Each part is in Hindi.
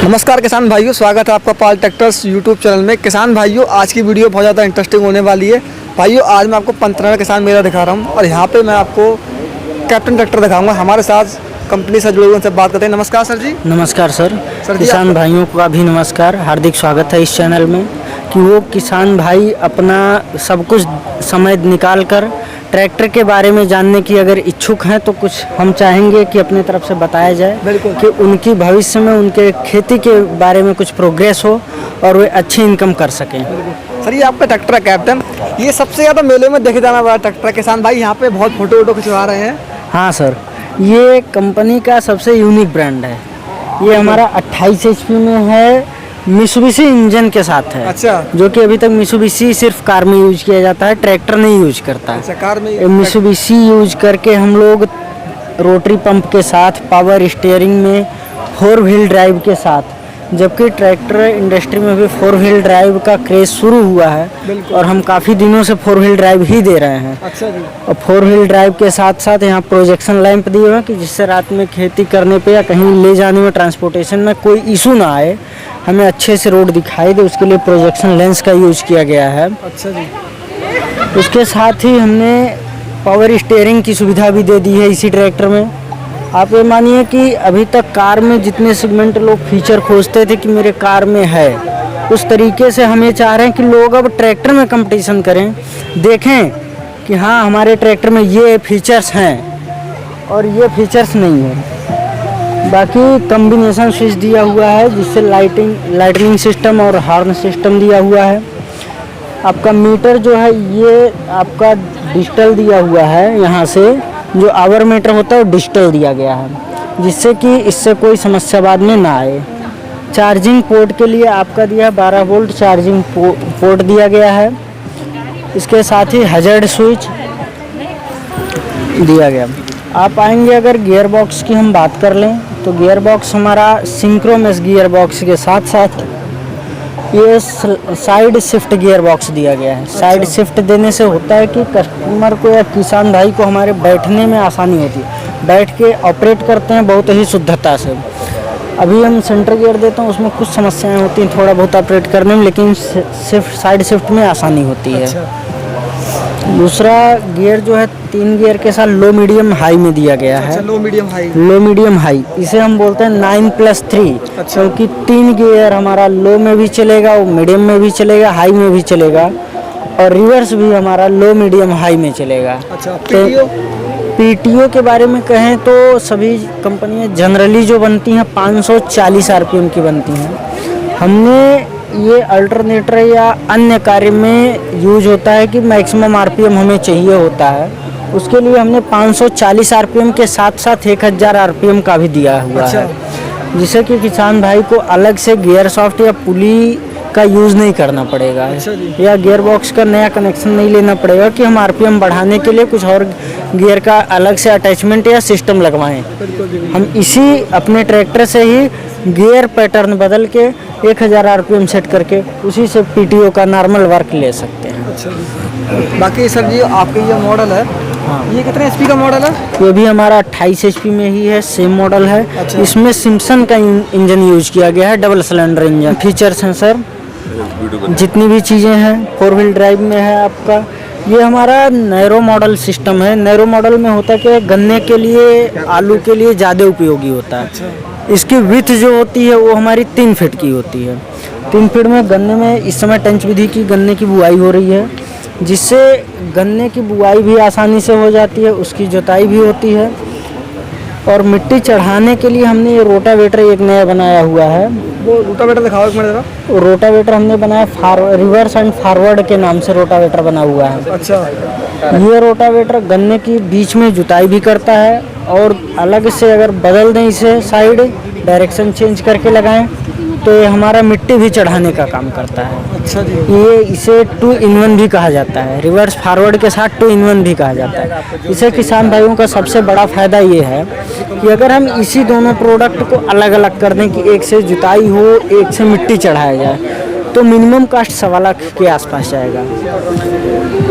नमस्कार किसान भाइयों, स्वागत है आपका पाल ट्रैक्टर्स यूट्यूब चैनल में। किसान भाइयों, आज की वीडियो बहुत ज़्यादा इंटरेस्टिंग होने वाली है। भाइयों, आज मैं आपको पंतनगर किसान मेला दिखा रहा हूँ और यहाँ पे मैं आपको कैप्टन ट्रैक्टर दिखाऊंगा। हमारे साथ कंपनी से जुड़े हुए उनसे बात करते हैं। नमस्कार सर जी। नमस्कार सर। जी, किसान भाइयों का भी नमस्कार, हार्दिक स्वागत है इस चैनल में कि वो किसान भाई अपना सब कुछ समय निकाल कर ट्रैक्टर के बारे में जानने की अगर इच्छुक हैं तो कुछ हम चाहेंगे कि अपने तरफ से बताया जाए। बिल्कुल। कि उनकी भविष्य में उनके खेती के बारे में कुछ प्रोग्रेस हो और वे अच्छी इनकम कर सकें। सर, ये आपका ट्रैक्टर है कैप्टन, ये सबसे ज़्यादा मेले में देखे जाने वाला ट्रैक्टर है। किसान भाई यहाँ पे बहुत फोटो खिंचवा रहे हैं। हाँ सर, ये कंपनी का सबसे यूनिक ब्रांड है। ये हमारा 28 HP में है, मित्सुबिशी इंजन के साथ है। अच्छा। जो कि अभी तक मित्सुबिशी सिर्फ कार में यूज किया जाता है, ट्रैक्टर नहीं यूज करता है। अच्छा, कार में मित्सुबिशी यूज करके हम लोग रोटरी पंप के साथ, पावर स्टीयरिंग में, 4 व्हील ड्राइव के साथ, जबकि ट्रैक्टर इंडस्ट्री में भी 4 व्हील ड्राइव का क्रेज शुरू हुआ है और हम काफ़ी दिनों से 4 व्हील ड्राइव ही दे रहे हैं। अच्छा जी। और 4 व्हील ड्राइव के साथ साथ यहाँ प्रोजेक्शन लैंप दिए हुए हैं कि जिससे रात में खेती करने पे या कहीं ले जाने में, ट्रांसपोर्टेशन में कोई इशू ना आए, हमें अच्छे से रोड दिखाई दे, उसके लिए प्रोजेक्शन लेंस का यूज किया गया है। अच्छा जी। उसके साथ ही हमने पावर स्टीयरिंग की सुविधा भी दे दी है इसी ट्रैक्टर में। आप ये मानिए कि अभी तक कार में जितने सेगमेंट लोग फीचर खोजते थे कि मेरे कार में है, उस तरीके से हम ये चाह रहे हैं कि लोग अब ट्रैक्टर में कंपटीशन करें, देखें कि हाँ हमारे ट्रैक्टर में ये फीचर्स हैं और ये फीचर्स नहीं है। बाकी कॉम्बिनेशन स्विच दिया हुआ है जिससे लाइटनिंग सिस्टम और हॉर्न सिस्टम दिया हुआ है। आपका मीटर जो है ये आपका डिजिटल दिया हुआ है, यहाँ से जो आवर मीटर होता है वो डिजिटल दिया गया है, जिससे कि इससे कोई समस्या बाद में ना आए। चार्जिंग पोर्ट के लिए आपका दिया 12 वोल्ट चार्जिंग पोर्ट दिया गया है। इसके साथ ही हजार्ड स्विच दिया गया। आप आएंगे, अगर गियर बॉक्स की हम बात कर लें तो गियर बॉक्स हमारा सिंक्रोनस गियर बॉक्स के साथ साथ ये साइड शिफ्ट गियर बॉक्स दिया गया है। साइड शिफ्ट देने से होता है कि कस्टमर को या किसान भाई को हमारे बैठने में आसानी होती है, बैठ के ऑपरेट करते हैं बहुत ही शुद्धता से। अभी हम सेंटर गियर देते हैं, उसमें कुछ समस्याएं होती हैं थोड़ा बहुत ऑपरेट करने में, लेकिन साइड शिफ्ट में आसानी होती है। अच्छा। दूसरा गियर जो है 3 गियर के साथ लो मीडियम हाई में दिया गया है। अच्छा, लो मीडियम हाई। लो मीडियम हाई, इसे हम बोलते हैं 9+3। अच्छा। क्योंकि 3 गियर हमारा लो में भी चलेगा, मीडियम में भी चलेगा, हाई में भी चलेगा, और रिवर्स भी हमारा लो मीडियम हाई में चलेगा। अच्छा। पीटीओ के बारे में कहें तो सभी कंपनियां जनरली जो बनती हैं 540 RPM की बनती हैं। हमने ये अल्टरनेटर या अन्य कार्य में यूज होता है कि मैक्सिमम RPM हमें चाहिए होता है, उसके लिए हमने 540 RPM के साथ साथ 1000 RPM का भी दिया हुआ है, जिससे कि किसान भाई को अलग से गियर सॉफ्ट या पुली का यूज़ नहीं करना पड़ेगा। अच्छा जी। या गियर बॉक्स का नया कनेक्शन नहीं लेना पड़ेगा कि हम RPM बढ़ाने के लिए कुछ और गियर का अलग से अटैचमेंट या सिस्टम लगवाएं। हम इसी अपने ट्रैक्टर से ही गियर पैटर्न बदल के 1000 RPM सेट करके उसी से पीटीओ का नॉर्मल वर्क ले सकते हैं। अच्छा जी। बाकी सर जी, आपके ये मॉडल है, हाँ, ये कितने HP का मॉडल है? ये भी हमारा 28 HP में ही है, सेम मॉडल है। अच्छा। इसमें सिम्पसन का इंजन यूज किया गया है, डबल सिलेंडर इंजन। फीचर्स हैं सर, जितनी भी चीज़ें हैं 4 व्हील ड्राइव में है आपका। ये हमारा नैरो मॉडल सिस्टम है। नैरो मॉडल में होता है कि गन्ने के लिए, आलू के लिए ज़्यादा उपयोगी होता है। अच्छा। इसकी विड्थ जो होती है वो हमारी 3 फीट की होती है। 3 फीट में गन्ने में इस समय टंच विधि की गन्ने की बुआई हो रही है, जिससे गन्ने की बुआई भी आसानी से हो जाती है, उसकी जुताई भी होती है। और मिट्टी चढ़ाने के लिए हमने ये रोटावेटर एक नया बनाया हुआ है। वो रोटावेटर दिखाओ एक मिनट जरा। रोटावेटर हमने बनाया रिवर्स एंड फॉरवर्ड के नाम से रोटावेटर बना हुआ है। अच्छा। ये रोटावेटर गन्ने की बीच में जुताई भी करता है, और अलग से अगर बदल दें इसे साइड डायरेक्शन चेंज करके लगाएं तो ये हमारा मिट्टी भी चढ़ाने का काम करता है। अच्छा जी। ये इसे 2 in 1 भी कहा जाता है, रिवर्स फॉरवर्ड के साथ 2 in 1 भी कहा जाता है। इसे किसान भाइयों का सबसे बड़ा फायदा ये है कि अगर हम इसी दोनों प्रोडक्ट को अलग अलग कर दें कि एक से जुताई हो, एक से मिट्टी चढ़ाया जाए, तो मिनिमम कास्ट 1.25 लाख के आसपास जाएगा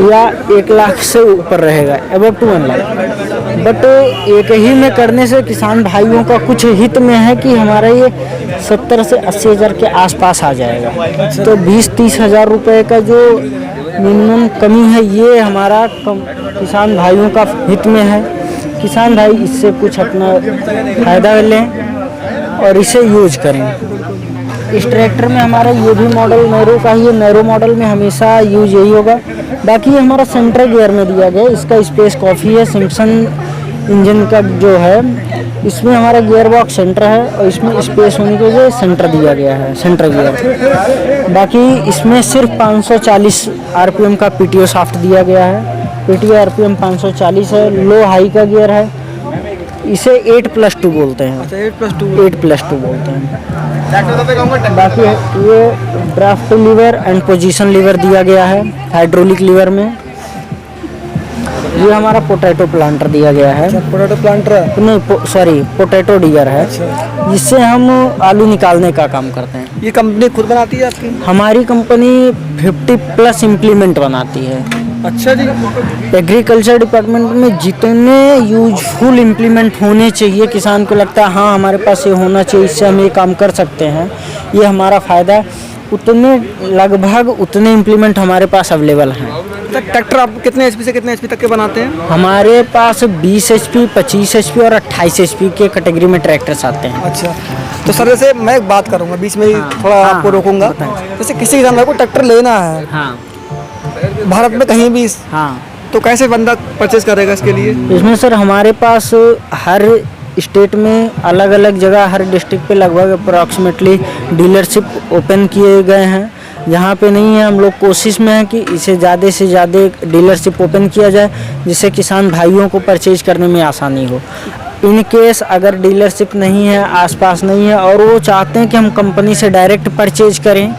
या 1 लाख से ऊपर रहेगा, अबव 2 1 लाख। बट एक ही में करने से किसान भाइयों का कुछ हित में है कि हमारा ये 70 से 80 हज़ार के आसपास आ जाएगा। तो 20-30 हज़ार रुपये का जो मिनिमम कमी है ये हमारा किसान भाइयों का हित में है। किसान भाई इससे कुछ अपना फ़ायदा लें और इसे यूज करें। इस ट्रैक्टर में हमारा ये भी मॉडल नैरो का ही है। नैरो मॉडल में हमेशा यूज यही होगा। बाकी हमारा सेंटर गियर में दिया गया है। इसका स्पेस काफ़ी है। सिम्पसन इंजन का जो है इसमें हमारा गियर बॉक्स सेंटर है और इसमें स्पेस होने की वजह से सेंटर दिया गया है, सेंटर गियर। बाकी इसमें सिर्फ 540 आरपीएम का पीटीओ शाफ्ट दिया गया है। पीटीओ आरपीएम 540 है। लो हाई का गियर है। इसे 8+2 बोलते हैं। अच्छा 8+2 बोलते हैं। बाकी ये draft lever and position lever दिया गया है हाइड्रोलिक लीवर में। ये हमारा पोटैटो प्लांटर दिया गया है। पोटैटो प्लांटर नहीं सॉरी पोटैटो डिगर है, जिससे हम आलू निकालने का काम करते हैं। ये कंपनी खुद बनाती है आपकी? हमारी कंपनी 50+ इम्प्लीमेंट बनाती है। अच्छा जी। एग्रीकल्चर डिपार्टमेंट में जितने यूजफुल इम्प्लीमेंट होने चाहिए, किसान को लगता है हाँ हमारे पास ये होना चाहिए, इससे हम ये काम कर सकते हैं, ये हमारा फ़ायदा है, उतने लगभग उतने इम्प्लीमेंट हमारे पास अवेलेबल हैं। ट्रैक्टर आप कितने एचपी से कितने एचपी तक के बनाते हैं? हमारे पास 20 एचपी, 25 एचपी और 28 एचपी के कैटेगरी में ट्रैक्टर्स आते हैं। अच्छा, तो सर जैसे मैं एक बात करूँगा, बीच में ही थोड़ा आपको रोकूंगा। जैसे किसी किसान भाई को ट्रैक्टर लेना है भारत में कहीं भी, तो कैसे बंदा परचेज करेगा इसके लिए? इसमें सर हमारे पास हर स्टेट में अलग अलग जगह, हर डिस्ट्रिक्ट पे लगभग अप्रॉक्सीमेटली डीलरशिप ओपन किए गए हैं। जहाँ पे नहीं है हम लोग कोशिश में है कि इसे ज़्यादा से ज़्यादा डीलरशिप ओपन किया जाए, जिससे किसान भाइयों को परचेज करने में आसानी हो। इन केस अगर डीलरशिप नहीं है, आसपास नहीं है और वो चाहते हैं कि हम कंपनी से डायरेक्ट परचेज करें,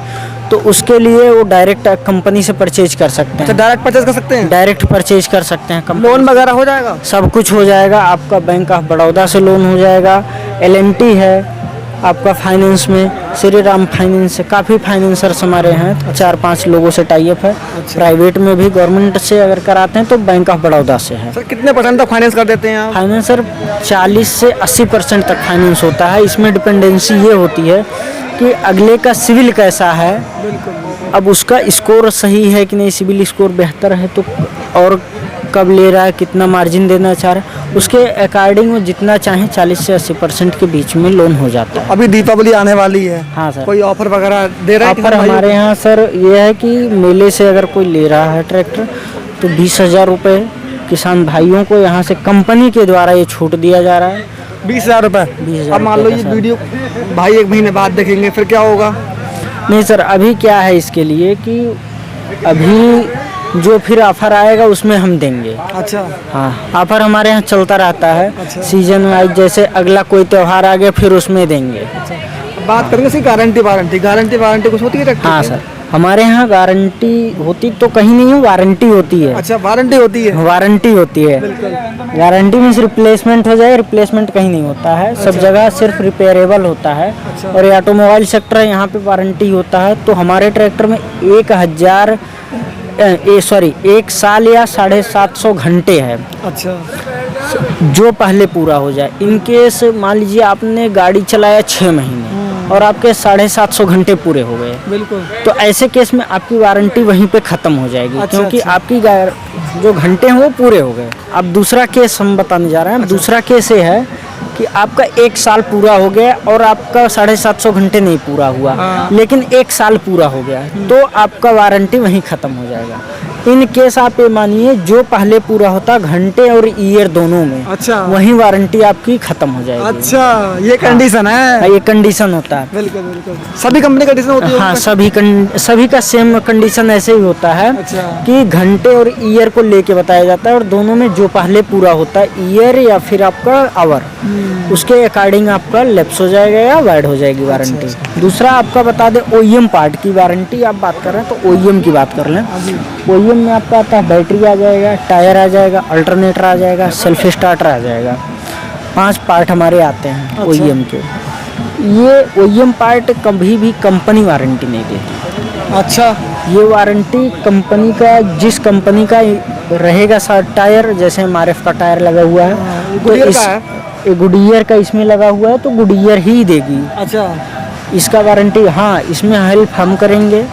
तो उसके लिए वो डायरेक्ट कंपनी से परचेज कर सकते हैं। तो डायरेक्ट परचेज कर सकते हैं? डायरेक्ट परचेज कर सकते हैं। लोन वगैरह हो जाएगा? सब कुछ हो जाएगा। आपका बैंक ऑफ बड़ौदा से लोन हो जाएगा। LMT है आपका फाइनेंस में, श्री राम फाइनेंस से, काफ़ी फाइनेंसर्स हमारे हैं, 4-5 लोगों से टाइप है। प्राइवेट में भी गवर्नमेंट से अगर कराते हैं तो बैंक ऑफ बड़ौदा से है। सर कितने % तक फाइनेंस कर देते हैं आप? फाइनेंस सर 40 से 80% तक फाइनेंस होता है। इसमें डिपेंडेंसी ये होती है कि अगले का सिविल कैसा है, अब उसका स्कोर सही है कि नहीं, सिविल स्कोर बेहतर है तो, और कब ले रहा है, कितना मार्जिन देना चाह रहा है, उसके अकॉर्डिंग में जितना चाहे 40 से 80% के बीच में लोन हो जाता है। अभी दीपावली आने वाली है। हाँ सर। कोई ऑफर वगैरह दे रहा है? ऑफर हमारे यहाँ सर ये है कि मेले से अगर कोई ले रहा है ट्रैक्टर तो 20,000 रुपये किसान भाइयों को यहाँ से कंपनी के द्वारा ये छूट दिया जा रहा है। 20,000 रुपये। अब मान लो ये वीडियो भाई 1 महीने बाद देखेंगे, फिर क्या होगा? नहीं सर, अभी क्या है इसके लिए कि अभी जो फिर ऑफर आएगा उसमें हम देंगे। अच्छा। हाँ, ऑफर हमारे यहाँ चलता रहता है। अच्छा। सीजन वाइज, जैसे अगला कोई त्यौहार आ गया फिर उसमें देंगे। अच्छा। बात करेंगे इसकी गारंटी वारंटी कुछ होती है ट्रैक्टर? हाँ सर, हमारे यहाँ गारंटी होती तो कहीं नहीं है, वारंटी होती है। अच्छा, वारंटी होती है? वारंटी होती है। गारंटी में रिप्लेसमेंट हो जाए, रिप्लेसमेंट कहीं नहीं होता है। सब जगह सिर्फ रिपेयरेबल होता है। और ये ऑटोमोबाइल सेक्टर है, यहाँ पे वारंटी होता है। तो हमारे ट्रैक्टर में 1 साल या 750 घंटे है। अच्छा। जो पहले पूरा हो जाए। इनकेस मान लीजिए आपने गाड़ी चलाया 6 महीने और आपके 750 घंटे पूरे हो गए, बिल्कुल, तो ऐसे केस में आपकी वारंटी वहीं पे ख़त्म हो जाएगी। अच्छा, क्योंकि अच्छा। आपकी जो घंटे हैं वो पूरे हो गए। अब दूसरा केस हम बताने जा रहे हैं। अच्छा। दूसरा केस ये है कि आपका 1 साल पूरा हो गया और आपका 750 घंटे नहीं पूरा हुआ, लेकिन 1 साल पूरा हो गया, तो आपका वारंटी वहीं ख़त्म हो जाएगा। इन केस आप ये मानिए जो पहले पूरा होता घंटे और ईयर दोनों में, अच्छा, वहीं वारंटी आपकी खत्म हो जाएगी। अच्छा, ये कंडीशन है? ये कंडीशन होता है। बिल्कुल बिल्कुल, सभी कंपनी कंडीशन होती है? हाँ, सभी का सेम कंडीशन ऐसे ही होता है। अच्छा। कि घंटे और ईयर को लेके बताया जाता है और दोनों में जो पहले पूरा होता है ईयर या फिर आपका आवर, उसके अकॉर्डिंग आपका लैप्स हो जाएगा या वाइड हो जाएगी वारंटी। अच्छा। दूसरा आपका बता दें OEM पार्ट की वारंटी आप बात कर रहे हैं तो OEM की बात कर लें। OEM में आपका आता है बैटरी आ जाएगा, टायर आ जाएगा, अल्टरनेटर आ जाएगा, सेल्फ स्टार्टर आ जाएगा। 5 पार्ट हमारे आते हैं। अच्छा। OEM के ये OEM पार्ट कभी भी कंपनी वारंटी नहीं देती। अच्छा। ये वारंटी कंपनी का, जिस कंपनी का रहेगा साथ टायर, जैसे MRF का टायर लगा हुआ है तो गुडियर इस का है? गुडियर का इसमें लगा हुआ है तो गुडियर ही देगी अच्छा। इसका वारंटी। हाँ, इसमें हेल्प हम करेंगे,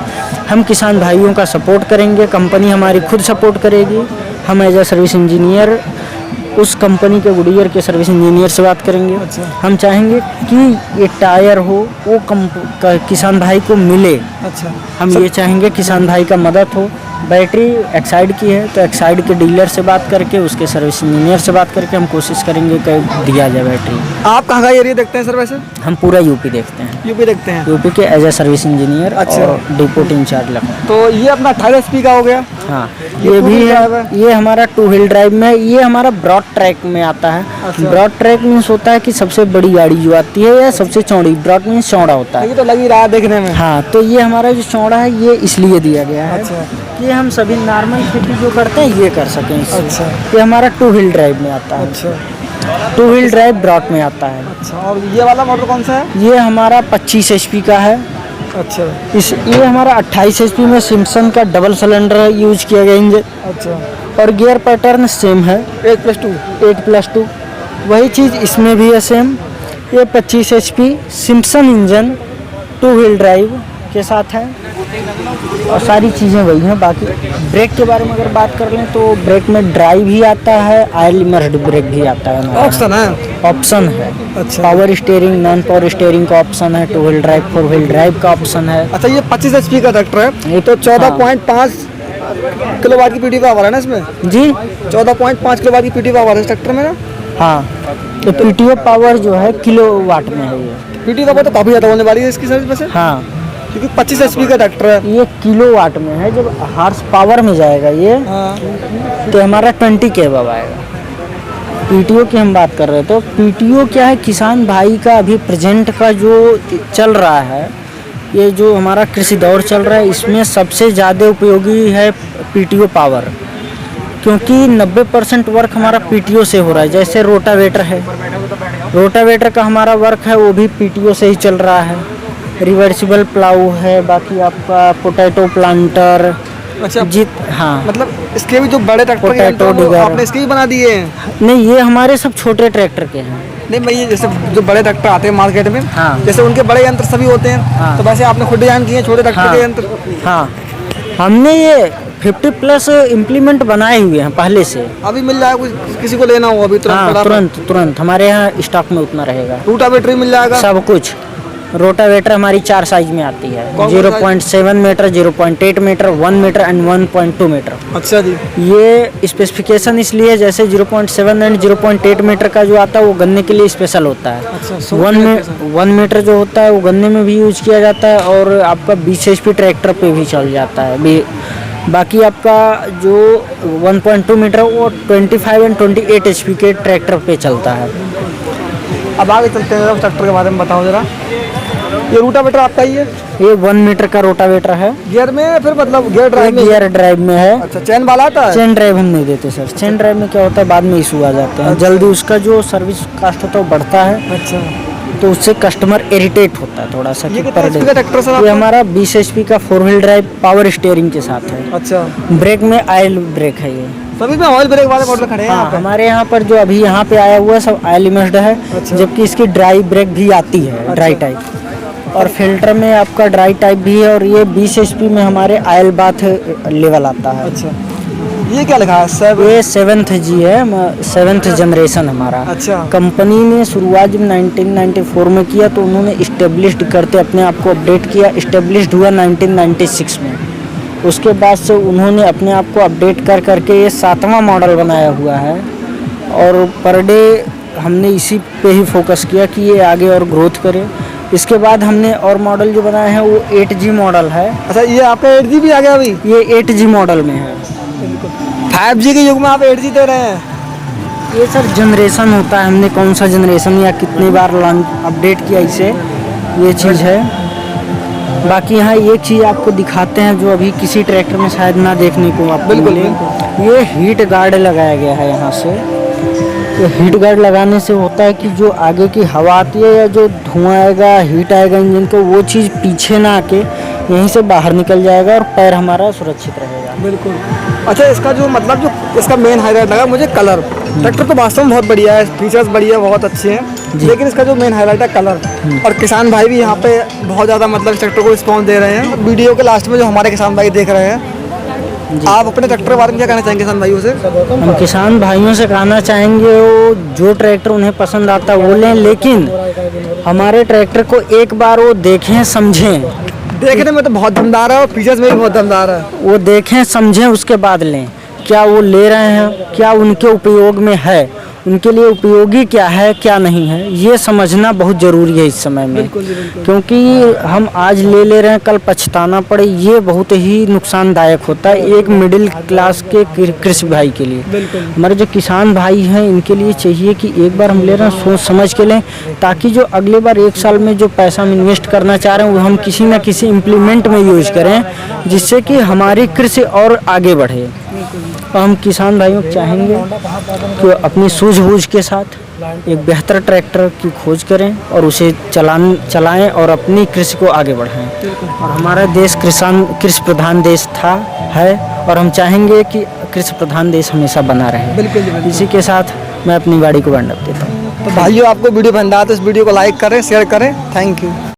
हम किसान भाइयों का सपोर्ट करेंगे, कंपनी हमारी खुद सपोर्ट करेगी। हम एज ए सर्विस इंजीनियर उस कंपनी के गुडियर के सर्विस इंजीनियर से बात करेंगे। अच्छा। हम चाहेंगे कि ये टायर हो वो किसान भाई को मिले। अच्छा। हम ये चाहेंगे किसान भाई का मदद हो। बैटरी एक्साइड की है तो एक्साइड के डीलर से बात करके, उसके सर्विस इंजीनियर से बात करके हम कोशिश करेंगे कि दिया जाए बैटरी। आप कहाँ का एरिया देखते हैं सर वैसे? हम पूरा यूपी देखते हैं, यूपी देखते हैं। यूपी के एज ए सर्विस इंजीनियर। अच्छा। और डिपोट इंचार्ज लखनऊ। तो ये अपना 28 HP का हो गया। हाँ, ये ये भी two-wheel drive है, है? ये हमारा 2 व्हील ड्राइव में, ये हमारा ब्रॉड ट्रैक में आता है। अच्छा। ब्रॉड ट्रैक मीन्स होता है कि सबसे बड़ी गाड़ी जो आती है या सबसे चौड़ी, ब्रॉड मीन्स चौड़ा होता है। ये तो लग ही रहा है देखने में। हाँ, तो ये हमारा जो चौड़ा है ये इसलिए दिया गया है अच्छा। कि हम सभी नॉर्मल खेती जो करते हैं ये कर सकें इससे। अच्छा। ये हमारा 2 व्हील ड्राइव में आता है। अच्छा। 2 व्हील ड्राइव ब्रॉड में आता है। अच्छा, और ये वाला मॉडल कौन सा है? ये हमारा 25 HP का है। अच्छा। ये हमारा 28 HP में सिम्पसन का डबल सिलेंडर यूज किया गया इंजन, अच्छा। और गियर पैटर्न सेम है 8+2। 8+2। वही चीज़ इसमें भी है सेम। ये 25 HP Simpson engine 2 wheel drive के साथ है और सारी चीज़ें वही हैं। बाकी ब्रेक के बारे में अगर बात कर लें तो ब्रेक में ड्राइव भी आता है, ऑयल इमर्स्ड ब्रेक भी आता है। ऑप्शन है? ऑप्शन है। अच्छा। Power steering, non power steering का ऑप्शन है, 2 व्हील ड्राइव 4 व्हील ड्राइव का ऑप्शन है। अच्छा, ये 25 HP का ट्रैक्टर है ये तो 14.5 किलोवाट की पीटी पावर है ना इसमें? जी 14.5 किलोवाट की पीटी पावर है इस ट्रैक्टर में ना? हाँ, तो PTO पावर जो है किलोवाट में है ये। पीटी पावर तो काफ़ी ज़्यादा होने वाली है इसकी सर्विस वैसे, हाँ, क्योंकि 25 HP का ट्रैक्टर है। ये किलोवाट में है। जब हार्स पावर में जाएगा ये हाँ। तो हमारा 20 kW आएगा। PTO की हम बात कर रहे थे, तो PTO क्या है, किसान भाई का अभी प्रेजेंट का जो चल रहा है, ये जो हमारा कृषि दौर चल रहा है इसमें सबसे ज़्यादा उपयोगी है PTO पावर, क्योंकि 90% वर्क हमारा PTO से हो रहा है। जैसे रोटावेटर है, रोटावेटर का हमारा वर्क है वो भी PTO से ही चल रहा है। रिवर्सिबल प्लाऊ है, बाकी आपका पोटैटो प्लांटर। अच्छा। हाँ, मतलब इसके भी जो बड़े ट्रैक्टर के पोटैटो यंत्र हैं, वो डिगर। आपने इसके ही बना दिए हैं? नहीं, ये हमारे सब छोटे ट्रैक्टर के हैं। नहीं, मैं ये जैसे जो बड़े ट्रैक्टर आते हैं मार्केट में, हाँ। जैसे उनके बड़े यंत्र सभी होते हैं, हाँ। तो वैसे आपने खुद डिजाइन किए हैं छोटे ट्रैक्टर हाँ। के यंत्र? हाँ, हमने ये 50+ इम्प्लीमेंट बनाए हुए हैं पहले से। अभी मिल जाएगा कुछ, किसी को लेना हो अभी तुरंत? हाँ, फटाफट। तुरंत हमारे यहाँ स्टॉक में उतना रहेगा। रोटावेटर मिल जाएगा? सब कुछ। रोटावेटर हमारी 4 साइज में आती है, कौन सा 0.7 metre, 0.8 metre, 1 metre and 1.2 metre. अच्छा जी। ये स्पेसिफिकेशन इसलिए, जैसे 0.7 एंड 0.8 मीटर का जो आता है वो गन्ने के लिए स्पेशल होता है। अच्छा, 1 मीटर जो होता है वो गन्ने में भी यूज किया जाता है और आपका 20 HP ट्रैक्टर पे भी चल जाता है। बाकी आपका जो 1.2 मीटर वो 25 एंड 28 HP के ट्रैक्टर पे चलता है। अब आगे चलते हैं, जरा ट्रैक्टर के बारे में बताओ जरा। ये रोटावेटर आपका ही है? ये 1 मीटर का रोटावेटर है। गियर में फिर मतलब गियर ड्राइव में? गियर ड्राइव में है। अच्छा, चैन वाला आता है? चेन ड्राइव हम नहीं देते सर। चेन ड्राइव में क्या होता है, बाद में इशू आ जाते हैं, जल्दी उसका जो सर्विस कास्ट होता है वो बढ़ता है, अच्छा। तो उससे कस्टमर इरिटेट होता है थोड़ा सा। ये कि कितना per HP day। का ट्रैक्टर सर ये आपका? हमारा 20 HP का 4 व्हील ड्राइव पावर स्टीयरिंग के साथ है। अच्छा। ब्रेक में ऑयल ब्रेक है ये। सभी में ऑयल ब्रेक वाले मॉडल खड़े हैं यहाँ हाँ, पे? हमारे यहाँ पर जो अभी यहाँ पे आया हुआ है सब ऑयल इमर्स्ड है। अच्छा। जबकि इसकी ड्राई ब्रेक भी आती है, ड्राई टाइप, और फिल्टर में आपका ड्राई टाइप भी है। और ये 20 HP में हमारे ऑयल बाथ लेवल आता है। अच्छा, ये क्या लिखा है? ये 7th G है, 7th जनरेशन हमारा। अच्छा। कंपनी ने शुरुआत जब 1994 में किया तो उन्होंने इस्टेब्लिश्ड करते अपने आप को अपडेट किया। इस्टेब्लिश्ड हुआ 1996 में। उसके बाद से उन्होंने अपने आप को अपडेट कर करके ये 7वां मॉडल बनाया हुआ है। और पर डे हमने इसी पे ही फोकस किया कि ये आगे और ग्रोथ करे। इसके बाद हमने और मॉडल जो बनाए हैं वो 8G मॉडल है। अच्छा, ये आपका 8G भी आ गया अभी? ये 8G मॉडल में है। 5G के युग में आप 8G दे रहे हैं? ये सर जनरेशन होता है, हमने कौन सा जनरेशन या कितनी बार अपडेट किया इसे, ये चीज़ है। बाकी यहाँ एक चीज़ आपको दिखाते हैं जो अभी किसी ट्रैक्टर में शायद ना देखने को आपको बिल्कुल, मिले। ये हीट गार्ड लगाया गया है यहाँ से। तो हीट गार्ड लगाने से होता है कि जो आगे की हवा आती है या जो धुआं आएगा, हीट आएगा इंजन को, वो चीज़ पीछे ना आके यहीं से बाहर निकल जाएगा और पैर हमारा सुरक्षित रहेगा। बिल्कुल। अच्छा, इसका जो मतलब जो इसका मेन हाईलाइट लगा मुझे कलर। ट्रैक्टर तो वास्तव में बहुत बढ़िया है, फीचर्स बढ़िया बहुत अच्छे हैं, लेकिन इसका जो मेन हाईलाइट है कलर। और किसान भाई भी यहाँ पे बहुत ज़्यादा मतलब इस ट्रैक्टर को रिस्पॉन्स दे रहे हैं। वीडियो के लास्ट में जो हमारे किसान भाई देख रहे हैं, आप अपने ट्रैक्टर के बारे में क्या कहना चाहेंगे किसान भाइयों से? हम किसान भाइयों से कहना चाहेंगे वो जो ट्रैक्टर उन्हें पसंद आता है वो लें, लेकिन हमारे ट्रैक्टर को एक बार वो देखें समझें। देखने में तो बहुत दमदार है और फीचर्स में भी बहुत दमदार है। वो देखें समझें उसके बाद लें। क्या वो ले रहे हैं, क्या उनके उपयोग में है, उनके लिए उपयोगी क्या है क्या नहीं है, ये समझना बहुत ज़रूरी है इस समय में। क्योंकि हम आज ले रहे हैं कल पछताना पड़े, ये बहुत ही नुकसानदायक होता है एक मिडिल क्लास के कृषि भाई के लिए। हमारे जो किसान भाई हैं इनके लिए चाहिए कि एक बार हम ले रहे हैं सोच समझ के लें, ताकि जो अगले बार 1 साल में जो पैसा हम इन्वेस्ट करना चाह रहे हैं वो हम किसी न किसी इम्प्लीमेंट में यूज करें, जिससे कि हमारी कृषि और आगे बढ़े। तो हम किसान भाइयों को चाहेंगे कि अपनी सूझबूझ के साथ एक बेहतर ट्रैक्टर की खोज करें और उसे चलाएं और अपनी कृषि को आगे बढ़ाएं। और हमारा देश कृषि प्रधान देश है और हम चाहेंगे कि कृषि प्रधान देश हमेशा बना रहे। इसी के साथ मैं अपनी गाड़ी को वाइंड अप देता हूँ। तो भाइयों, आपको वीडियो पसंद आया तो इस वीडियो को लाइक करें, शेयर करें। Thank you.